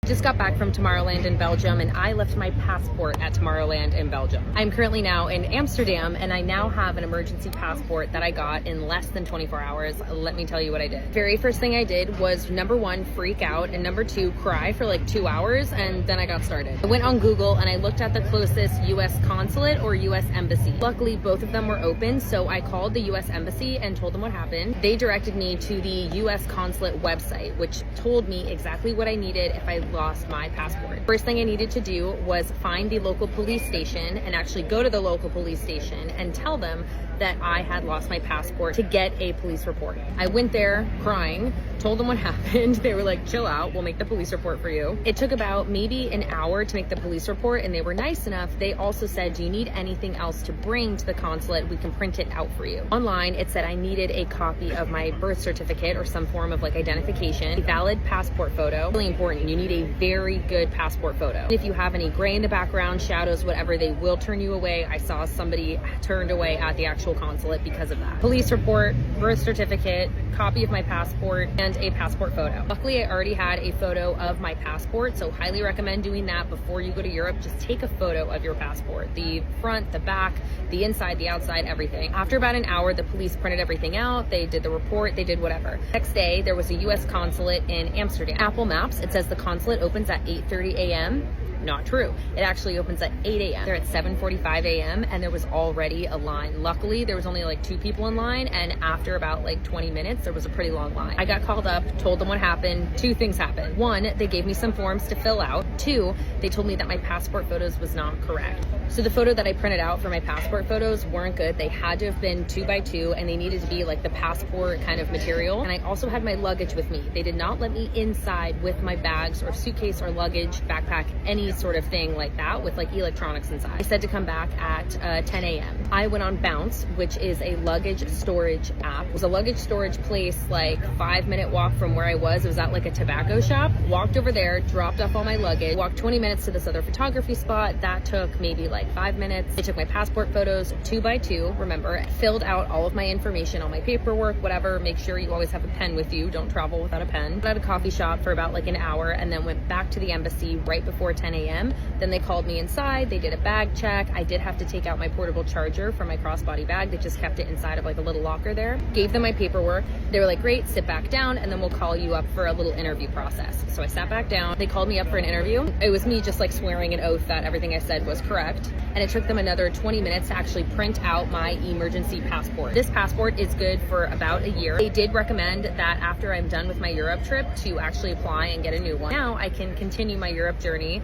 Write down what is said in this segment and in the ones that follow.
Just got back from Tomorrowland in Belgium and I left my passport at Tomorrowland in Belgium. I'm currently now in Amsterdam and I now have an emergency passport that I got in less than 24 hours. Let me tell you what I did. Very first thing I did was number one, freak out, and number two, cry for like 2 hours, and then I got started. I went on Google and I looked at the closest US consulate or US embassy. Luckily, both of them were open, so I called the US embassy and told them what happened. They directed me to the US consulate website, which told me exactly what I needed if I lost my passport. First thing I needed to do was find the local police station and actually go to the local police station and tell them that I had lost my passport to get a police report. I went there crying, told them what happened. They were like, chill out, we'll make the police report for you. It took about maybe an hour to make the police report, and they were nice enough. They also said, do you need anything else to bring to the consulate? We can print it out for you. Online, it said I needed a copy of my birth certificate or some form of like identification, a valid passport photo. Really important, you need a very good passport photo. If you have any gray in the background, shadows, whatever, they will turn you away. I saw somebody turned away at the actual consulate because of that. Police report, birth certificate, copy of my passport, and a passport photo. Luckily, I already had a photo of my passport, so highly recommend doing that before you go to Europe. Just take a photo of your passport, the front, the back, the inside, the outside, everything. After about an hour, the police printed everything out. They did the report, they did whatever. Next day, there was a US consulate in Amsterdam. Apple Maps, it says the consulate opens at 8:30 a.m. Not true. It actually opens at 8 a.m. They're at 7:45 a.m. and there was already a line. Luckily, there was only like 2 people in line, and after about like 20 minutes, there was a pretty long line. I got called up, told them what happened. 2 things happened. 1, they gave me some forms to fill out. 2, they told me that my passport photos was not correct. So the photo that I printed out for my passport photos weren't good. They had to have been 2x2 and they needed to be like the passport kind of material. And I also had my luggage with me. They did not let me inside with my bags or suitcase or luggage, backpack, any sort of thing like that with like electronics inside. I said to come back at 10 a.m. I went on Bounce, which is a luggage storage app. It was a luggage storage place like 5-minute walk from where I was. It was at like a tobacco shop. Walked over there, dropped off all my luggage, walked 20 minutes to this other photography spot. That took maybe like 5 minutes. I took my passport photos 2x2, remember, filled out all of my information, all my paperwork, whatever. Make sure you always have a pen with you. Don't travel without a pen. At a coffee shop for about like an hour and then went back to the embassy right before 10 a.m. Then they called me inside. They did a bag check. I did have to take out my portable charger from my crossbody bag. They just kept it inside of like a little locker there. Gave them my paperwork. They were like, great, sit back down and then we'll call you up for a little interview process. So I sat back down. They called me up for an interview. It was me just like swearing an oath that everything I said was correct. And it took them another 20 minutes to actually print out my emergency passport. This passport is good for about a year. They did recommend that after I'm done with my Europe trip to actually apply and get a new one. Now I can continue my Europe journey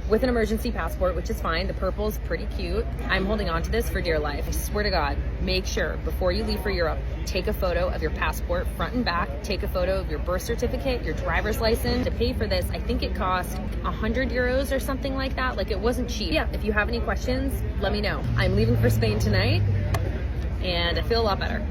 with an emergency passport, which is fine. The purple is pretty cute. I'm holding on to this for dear life. I swear to God, make sure before you leave for Europe, take a photo of your passport front and back, take a photo of your birth certificate, your driver's license. To pay for this, I think it cost 100 euros or something like that. Like, it wasn't cheap. Yeah, if you have any questions, let me know. I'm leaving for Spain tonight and I feel a lot better.